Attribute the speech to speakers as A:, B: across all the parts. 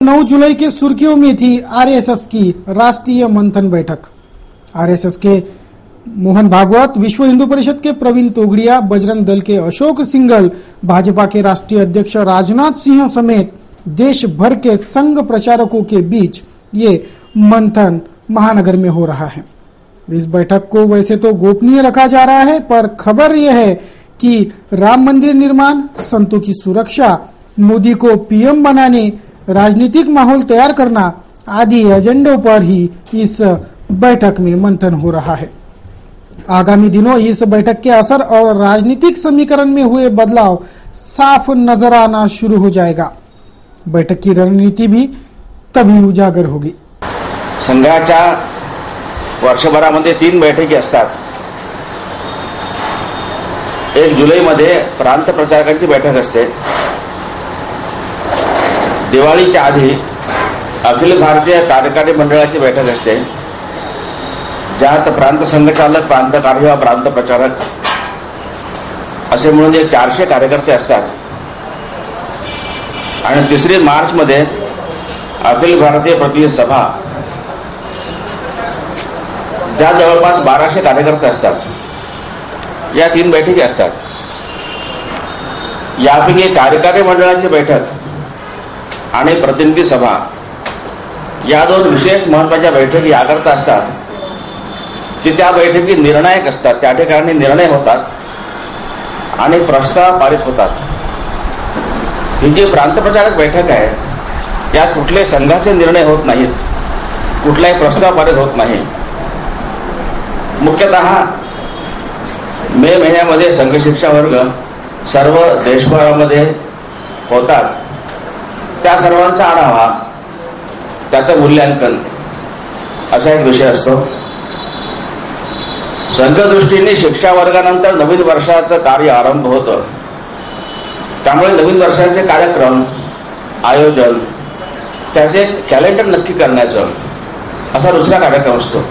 A: 9 जुलाई की सुर्खियों में थी आरएसएस की राष्ट्रीय मंथन बैठक। आरएसएस के मोहन भागवत, विश्व हिंदू परिषद के प्रवीण तोगड़िया, बजरंग दल के अशोक सिंघल, भाजपा के राष्ट्रीय अध्यक्ष राजनाथ सिंह समेत देश भर के संघ प्रचारकों के बीच ये मंथन महानगर में हो रहा है। इस बैठक को वैसे तो गोपनीय रखा जा रहा है, पर खबर यह है कि राम मंदिर निर्माण, संतों की सुरक्षा, मोदी को पीएम बनाने, राजनीतिक माहौल तैयार करना आदि एजेंडों पर ही इस बैठक में मंथन हो रहा है। आगामी दिनों इस बैठक के असर और राजनीतिक समीकरण में हुए बदलाव साफ नजर आना शुरू हो जाएगा। बैठक की रणनीति भी तभी उजागर होगी।
B: संघाच्या वर्षभरामध्ये 3 बैठकी असतात। 1 जुलैमध्ये प्रांत प्रचारकांची बैठक असते। दिवाळीच्या आधी अखिल भारतीय कार्यकारी मंडळाची बैठक असते, ज्यात प्रांत संघचालक, प्रांत कार्य, प्रांत प्रचारक असे म्हणून 400 कार्यकर्ते असतात। आणि 3 मार्च मध्ये अखिल भारतीय प्रतिनिधी सभा, ज्या जवळपास 1200 कार्यकर्ते असतात। या 3 बैठकी असतात। यापैकी कार्यकारी मंडळाची बैठक आणि प्रतिनिधी सभा या 2 विशेष महत्त्वाच्या बैठकी याकरता असतात की त्या बैठकी निर्णायक असतात। त्या ठिकाणी निर्णय होतात आणि प्रस्ताव पारित होतात। ही जी प्रांत प्रचारक बैठक आहे, यात कुठले संघाचे निर्णय होत नाहीत, कुठलाही प्रस्ताव पारित होत नाही। मुख्यतः मे महिन्यामध्ये संघ शिक्षा वर्ग सर्व देशभरामध्ये होतात। त्या सर्वांचा आढावा, त्याचं मूल्यांकन असा एक विषय असतो। संघ दृष्टीने शिक्षा वर्गानंतर नवीन वर्षाचं कार्य आरंभ होतं। त्यामुळे नवीन वर्षाचे कार्यक्रम, आयोजन, त्याचे कॅलेंडर नक्की करण्याचं असा दुसरा कार्यक्रम असतो।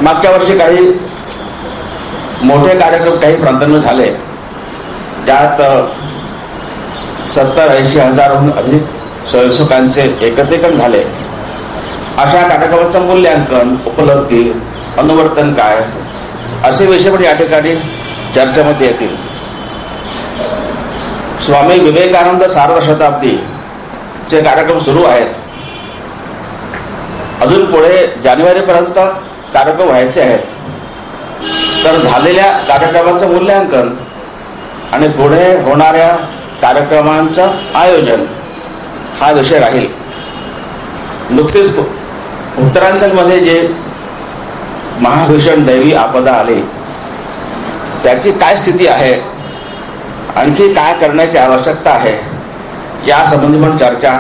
B: मागच्या वर्षी काही मोठे कार्यक्रम काही प्रांतांमध्ये झाले, ज्यात 70-80 हजाराहून अधिक स्वयंसेवकांचे एकत्रीकरण झाले। अशा कार्यक्रमाचं मूल्यांकन, उपलब्धी, अनुवर्तन काय असे विषय पण या ठिकाणी चर्चेमध्ये येतील। स्वामी विवेकानंद सार्ध शताब्दी चे कार्यक्रम सुरू आहेत। अजून पुढे जानेवारीपर्यंत कार्यक्रम व्हायचे आहेत। तर झालेल्या कार्यक्रमांचं मूल्यांकन आणि पुढे होणाऱ्या कार्यक्रमांचं आयोजन हा विषय राहील। नुकतेच उत्तरांचलमध्ये जे महाभीषण दैवी आपदा आली, त्याची काय स्थिती आहे, आणखी काय करण्याची आवश्यकता आहे, यासंबंधी पण चर्चा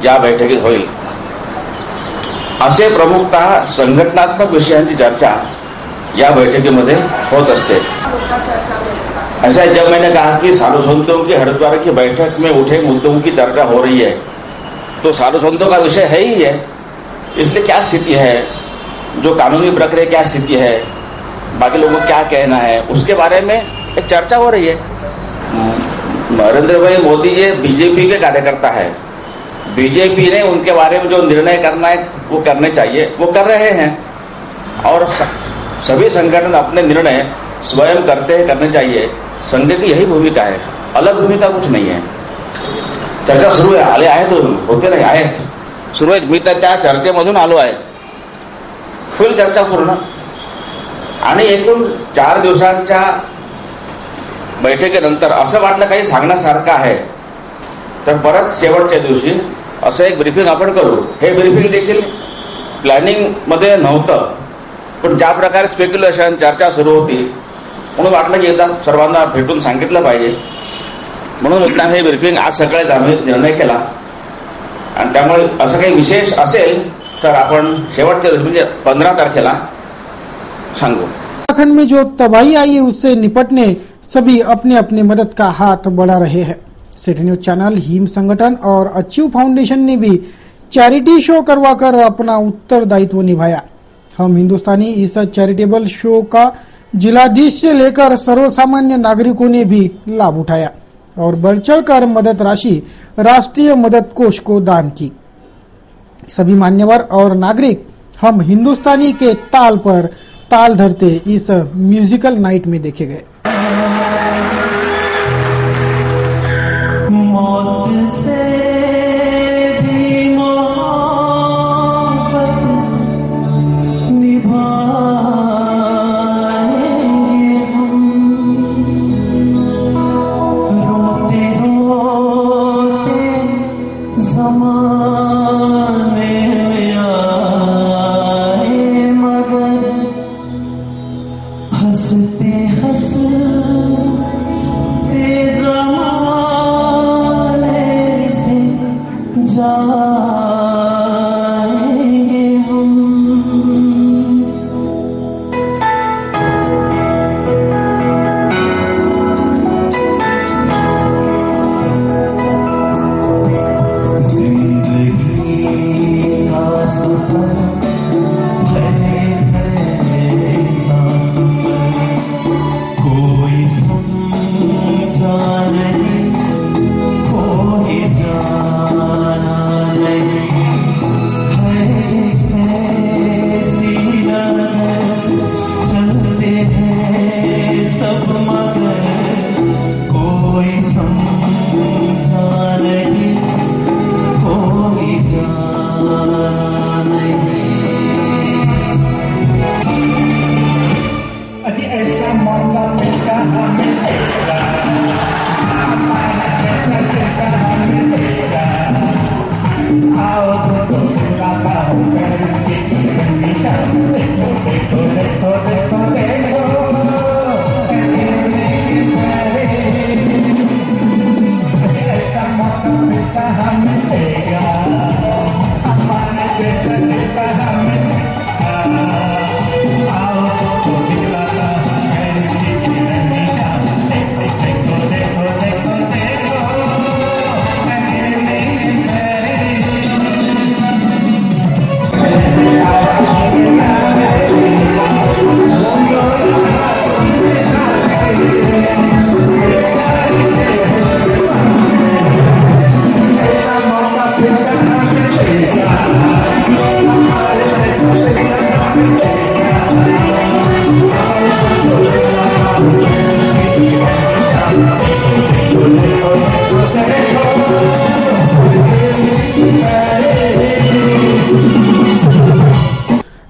B: या बैठकीत होईल। असे प्रमुखतः संघटनात्मक विषयांची चर्चा या बैठकीमध्ये होत असते। ऐसा जब मैंने कहा कि साधु संतों की हरिद्वार की बैठक में उठे मुद्दों की चर्चा हो रही है, तो साधु संतों का विषय है ही है। इसलिए क्या स्थिति है, जो कानूनी प्रक्रिया क्या स्थिति है, बाकी लोगों को क्या कहना है, उसके बारे में एक चर्चा हो रही है। नरेंद्र भाई मोदी ये बीजेपी के कार्यकर्ता है। बीजेपी ने उनके बारे में जो निर्णय करना है वो करने चाहिए, वो कर रहे हैं। और सभी संगठन अपने निर्णय स्वयं करने चाहिए। संघ की यही भूमिका है, अलग भूमिका कुछ नहीं है। चर्चा सुरू आहे, आले आहेत, होते नाही आहे, सुरू आहे। मी तर त्या चर्चेमधून आलो आहे। फुल चर्चा पूर्ण आणि एकूण 4 दिवसांच्या बैठकीनंतर असं वाटलं काही सांगण्यासारखं आहे, तर परत शेवटच्या दिवशी असं एक ब्रीफिंग आपण करू। हे ब्रीफिंग देखील प्लॅनिंग मध्ये नव्हतं, पण ज्या प्रकारे स्पेक्युलेशन चर्चा सुरू होती म्हणून वाटलं की एकदा सर्वांना भेटून सांगितलं पाहिजे, म्हणून मुद्दाम हे ब्रीफिंग आज सकाळीच आम्ही निर्णय केला। आणि त्यामुळे असं काही विशेष असेल तर आपण शेवटच्या दिवशी म्हणजे 15 तारखेला सांगू।
A: उत्तराखंड में जो तबाही आई है उससे निपटने सभी अपने अपने मदद का हाथ बढ़ा रहे हैं। सिटी न्यूज चैनल, हिम संगठन और अचीव फाउंडेशन ने भी चैरिटी शो करवाकर अपना उत्तरदायित्व निभाया। हम हिंदुस्तानी इस चैरिटेबल शो का जिलाधीश से लेकर सर्वसामान्य नागरिकों ने भी लाभ उठाया। और बढ़ चढ़कर मदद राशि राष्ट्रीय मदद कोष को दान की। सभी मान्यवर और नागरिक हम हिंदुस्तानी के ताल पर ताल धरते इस म्यूजिकल नाइट में देखे गए।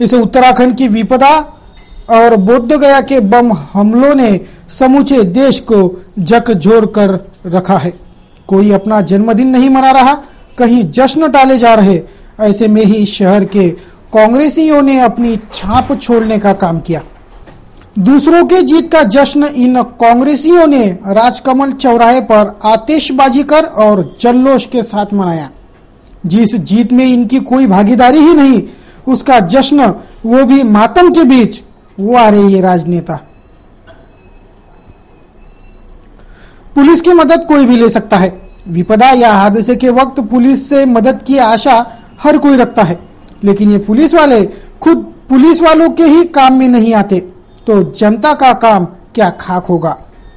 A: इसे उत्तराखंड की विपदा और बोधगया के बम हमलों ने समूचे देश को झकझोर कर रखा है। कोई अपना जन्मदिन नहीं मना रहा, कहीं जश्न टाले जा रहे। ऐसे में ही शहर के कांग्रेसियों ने अपनी छाप छोड़ने का काम किया। दूसरों के जीत का जश्न इन कांग्रेसियों ने राजकमल चौराहे पर आतिशबाजी कर और जल्लोष के साथ मनाया। जिस जीत में इनकी कोई भागीदारी ही नहीं, उसका जश्न, वो भी मातम के बीच। वो आ रहे ये राजनेता। पुलिस की मदद कोई भी ले सकता है। विपदा या हादसे के वक्त पुलिस से मदद की आशा हर कोई रखता है, लेकिन ये पुलिस वाले खुद पुलिस वालों के ही काम में नहीं आते तो जनता का काम क्या खाक होगा।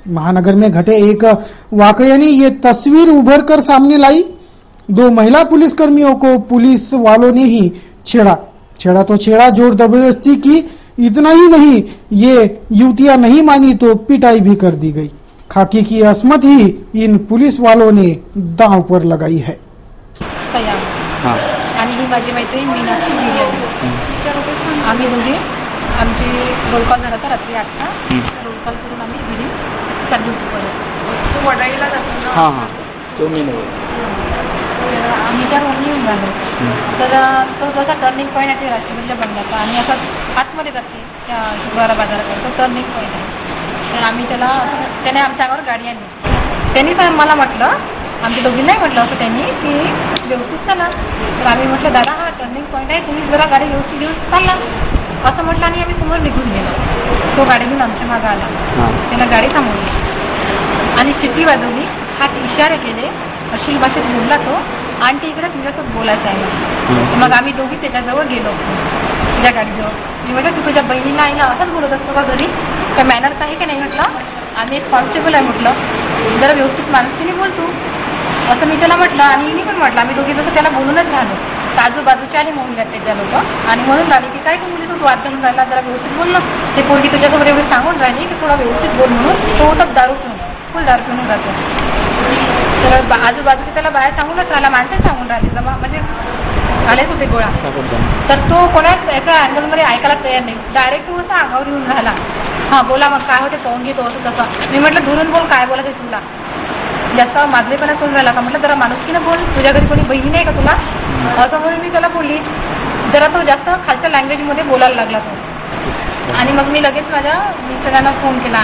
A: महानगर में घटे एक वाकये ने ये तस्वीर उभर कर सामने लाई। 2 महिला पुलिसकर्मियों को पुलिस वालों ने ही छेड़ा तो छेड़ा, जोर जबरदस्ती की। इतना ही नहीं, ये युवतियां नहीं मानी तो पिटाई भी कर दी गई। खाकी की असमत ही इन पुलिस वालों ने दांव पर लगाई है।
C: आणि ही माझी मैत्रीण मीनाक्षी जिल्ह्यात आम्ही दोघे आमची रोल कॉल झाला होता रात्री 8ला। रोल कॉल करून आम्ही घरी चाललो होतो। तो वडाळीला जातो ना? हां हां, तो मी आम्ही त्या रोडनी येऊन राहिलो तर तो जसा टर्निंग पॉईंट आहे राष्ट्रपतीच्या बंगल्याचा आणि असा आतमध्ये जाते त्या शुक्रवार बाजाराकडे, तो टर्निंग पॉईंट आहे। तर आम्ही त्याने आमच्यावर गाडी आणली। त्यांनी पण मला म्हटलं, आमच्या दोघींनाही म्हटलं असं त्यांनी की व्यवस्थित चला। तर आम्ही म्हटलं दादा हा टर्निंग पॉईंट आहे, तुम्ही जरा गाडी व्यवस्थित घेऊन चालला असं म्हटलं आणि आम्ही समोर निघून गेलो। तो गाडी घेऊन आमच्या मागं आला, त्यानं गाडी थांबवली आणि शिट्टी वाजवली, हात इशारे केले, अश्लील भाषेत बोलला तो, आंटी इकडे तुझ्यासोबत बोलायचं आहे। मग आम्ही दोघी त्याच्याजवळ गेलो, तुझ्या गाडीजवळ। मी म्हटलं तू तुझ्या बहिणीला आईला असंच बोलत असतो का घरी, काय मॅनर्स आहे की नाही म्हटलं, आम्ही एक कॉन्स्टेबल आहे म्हटलं, जरा व्यवस्थित माणुसकीने बोलतो असं मी त्याला म्हटलं. आणि मी पण म्हटलं, आम्ही दोघी जसं त्याला बोलूनच राहिलो. आजूबाजूचे आले म्हणून त्याच्या लोक आणि म्हणून राहिले की काय तू मुली तू वाद घालून राहिला, जरा व्यवस्थित बोलणं. ते पोरगी तुझ्यासमोर एवढी सांगून राहिली की थोडा व्यवस्थित बोल म्हणून. तो होता दारू पिऊन, फुल दारू पिऊन जातो. तर आजूबाजूचे त्याला बाहेर सांगूनच राहिला, माणसं सांगून राहिली जमा म्हणजे आलेच होते गोळा. तर तो कोणाच एका अँगलमध्ये ऐकायला तयार नाही, डायरेक्ट होता अंगावर येऊन राहिला. हा बोला मग काय होते पाहून घेतो असं तसं. मी म्हटलं दुरून बोल, काय बोलायचं तुला, जास्त माजलेपणा करून राहिला का. म्हटलं जरा माणुसकीनं बोल, तुझ्या घरी कोणी बहीण आहे का तुला, असं म्हणून मी त्याला बोलली. जरा तो जास्त खालच्या लँग्वेजमध्ये बोलायला लागला तो. आणि मग मी लगेच माझ्या मिस्टरांना फोन केला.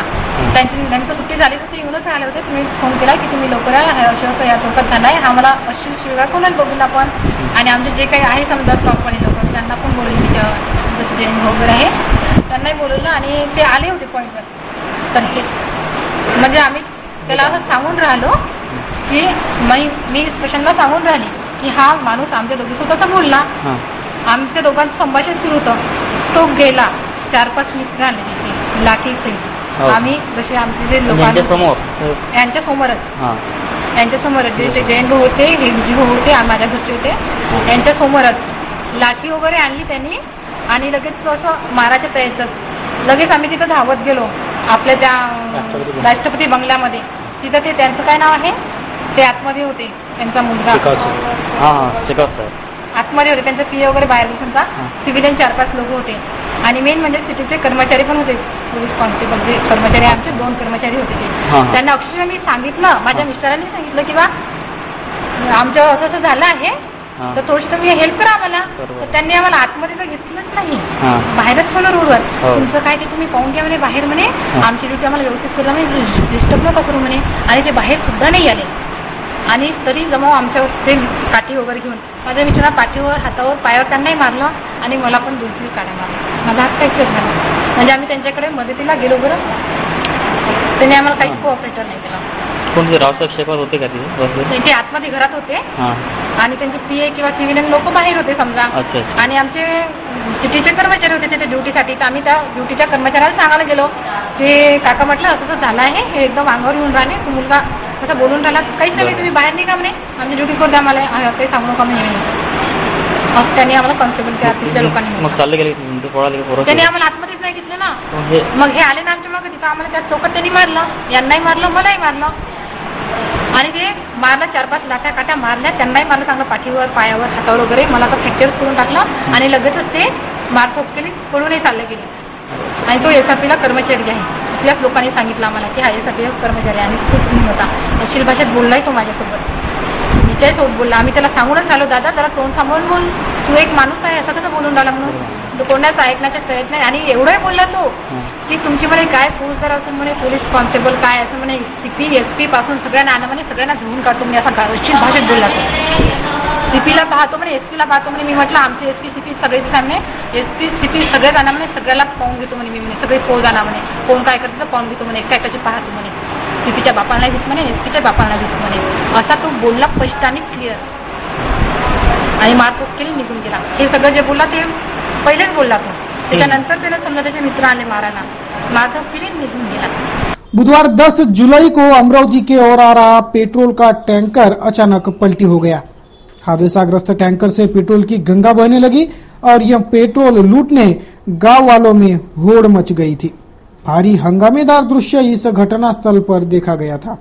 C: त्यांची सुट्टी झाली तर ते येऊनच राहिले होते. तुम्ही फोन केला की तुम्ही लवकर असं या चौकात झाला आहे, आम्हाला अशी शिवाय कोणाला बघून आपण. आणि आमचे जे काही आहे समजा प्रॉपर्टी लोक त्यांना पण बोलवलं, जसं जे वगैरे आहे त्यांनाही बोलवलं. आणि ते आले होते पॉईंटवर. तर हे म्हणजे आम्ही त्याला असं सांगून राहिलो की मी स्टेशनला सांगून राहिली की हा माणूस आमच्या दोघीसोबत असं बोलला. आमच्या दोघांचं संभाषण सुरू होतं. तो गेला. 4-5 मिनिट झाले लाठीचे. आम्ही जसे आमचे जे लोक यांच्यासमोरच जे जैन भाऊ होते, हे भाऊ होते, माझ्या घरचे होते, यांच्यासमोरच लाठी वगैरे आणली त्यांनी. आणि लगेच असं मारायच्या तयारीचं लगेच आम्ही तिथं धावत गेलो आपल्या त्या राष्ट्रपती बंगल्यामध्ये. तिथं ते त्यांचं काय नाव आहे ते आतमध्ये होते, त्यांचा मुलगा आतमध्ये होते, त्यांचा पीए वगैरे बाहेर बसूनचा. सिव्हिलियन 4-5 लोक होते. आणि मेन म्हणजे सिटीचे कर्मचारी पण होते, पोलीस कॉन्स्टेबल जे कर्मचारी, आमचे 2 कर्मचारी होते ते. त्यांना अक्षरशः मी सांगितलं, माझ्या मिस्टरांनी सांगितलं की बा आमचं असं असं झालं आहे तर थोडंसं तुम्ही हेल्प करा आम्हाला. तर त्यांनी आम्हाला आतमध्ये तर घेतलंच नाही, बाहेरच ठेवलं रोडवर. तुमचं काय ते तुम्ही पाहून घ्या म्हणे बाहेर म्हणे, आमची ड्युटी आम्हाला व्यवस्थित करा म्हणे, डिस्टर्ब नका करू म्हणे. आणि ते बाहेर सुद्धा नाही आले. आणि तरी जमा आमच्यावर ते काठी वगैरे घेऊन माझ्या मिस्टरांना पाठीवर, हातावर, पायावर त्यांनाही मारलं. आणि मला पण 2-3 काड्या मारल्या. माझा हात काहीच झाला म्हणजे आम्ही त्यांच्याकडे मदतीला गेलो बरं. त्यांनी आम्हाला काहीच कोऑपरेटर नाही केला.
D: कोणते रावसाहेब शेखर होते का तिथे?
C: ते आतमध्ये घरात होते आणि त्यांचे पीए किंवा सिव्हिलियन लोक बाहेर होते समजा. आणि आमचे सिटीचे कर्मचारी होते तिथे ड्युटीसाठी. तर आम्ही त्या ड्युटीच्या कर्मचाऱ्याला सांगायला गेलो की काका म्हटलं असं तर झालं आहे, हे एकदम अंगावर येऊन राहिले, तू मुलगा असं बोलून राहिला, काहीच नाही तुम्ही बाहेर निघा म्हणे, आमची ड्युटी करू द्या मला, काही सांगू नका म्हणे. मग त्यांनी आम्हाला कॉन्स्टेबल त्या लोकांनी त्यांनी आम्हाला आतमध्येच नाही घेतलं ना. मग हे आले ना आमच्या मागे, तिथं आम्हाला त्या चौकात त्यांनी मारलं, यांनाही मारलं, मलाही मारलं. आणि ते मारलं, 4-5 लाट्या काट्या मारल्या, त्यांनाही मारलं चांगलं पाठीवर, पायावर, हातावर वगैरे. मला तर फ्रॅक्चर करून टाकलं. आणि लगेचच ते मारफोक केली, पळूनही चालले गेले. आणि तो एसआरपीला कर्मचारी आहे, तिथल्याच लोकांनी सांगितलं आम्हाला की हा एसआरपीला कर्मचारी आहे. आणि खूप होता, अश्लील भाषेत बोललाय तो माझ्यासोबत, मीच्याही सोबत बोलला. आम्ही त्याला सांगूनच आलो, दादा जरा तोंड सांभाळून बोल, तू एक माणूस आहे, असं कसं बोलून राहिला म्हणून. तो कोणाचं ऐकण्याचा प्रयत्न नाही. आणि एवढंही बोलला तो की तुमची म्हणे काय फौजदार असून म्हणे, पोलीस कॉन्स्टेबल काय असं म्हणे, सीपी एसपी पासून सगळ्यांना आणा म्हणे, सगळ्यांना धुवून काढतो म्हणे, असा अश्लील भाषेत बोलला तो. सीपीला पाहतो म्हणे, एसपीला पाहतो म्हणे. मी म्हटलं आमचे एसपी सीपी सगळेच सामने, एसपी सीपी सगळेच आणा म्हणे, सगळ्याला पाहून घेतो म्हणे मी म्हणे, सगळे फौज आणा म्हणे, कोण काय करतो तर पाहून घेतो म्हणे, काय कशी पाहतो म्हणे, सीपीच्या बापाला घेत म्हणे, एसपीच्या बापाला घेतो म्हणे. असा तो बोलला स्पष्ट आणि क्लिअर. आणि मारपूक केली, निघून गेला. हे सगळं जे बोलला ते पहिलेच बोलला तो. त्याच्यानंतर त्याला समजा त्याचे मित्र आले मारायला, मारपूक केली, निघून गेला.
A: बुधवार 10 जुलाई को अमरावती के ओर आ रहा पेट्रोल का टैंकर अचानक पलटी हो गया। हादसाग्रस्त टैंकर से पेट्रोल की गंगा बहने लगी और यह पेट्रोल लूटने गांव वालों में होड़ मच गई थी। भारी हंगामेदार दृश्य इस घटनास्थल पर देखा गया था।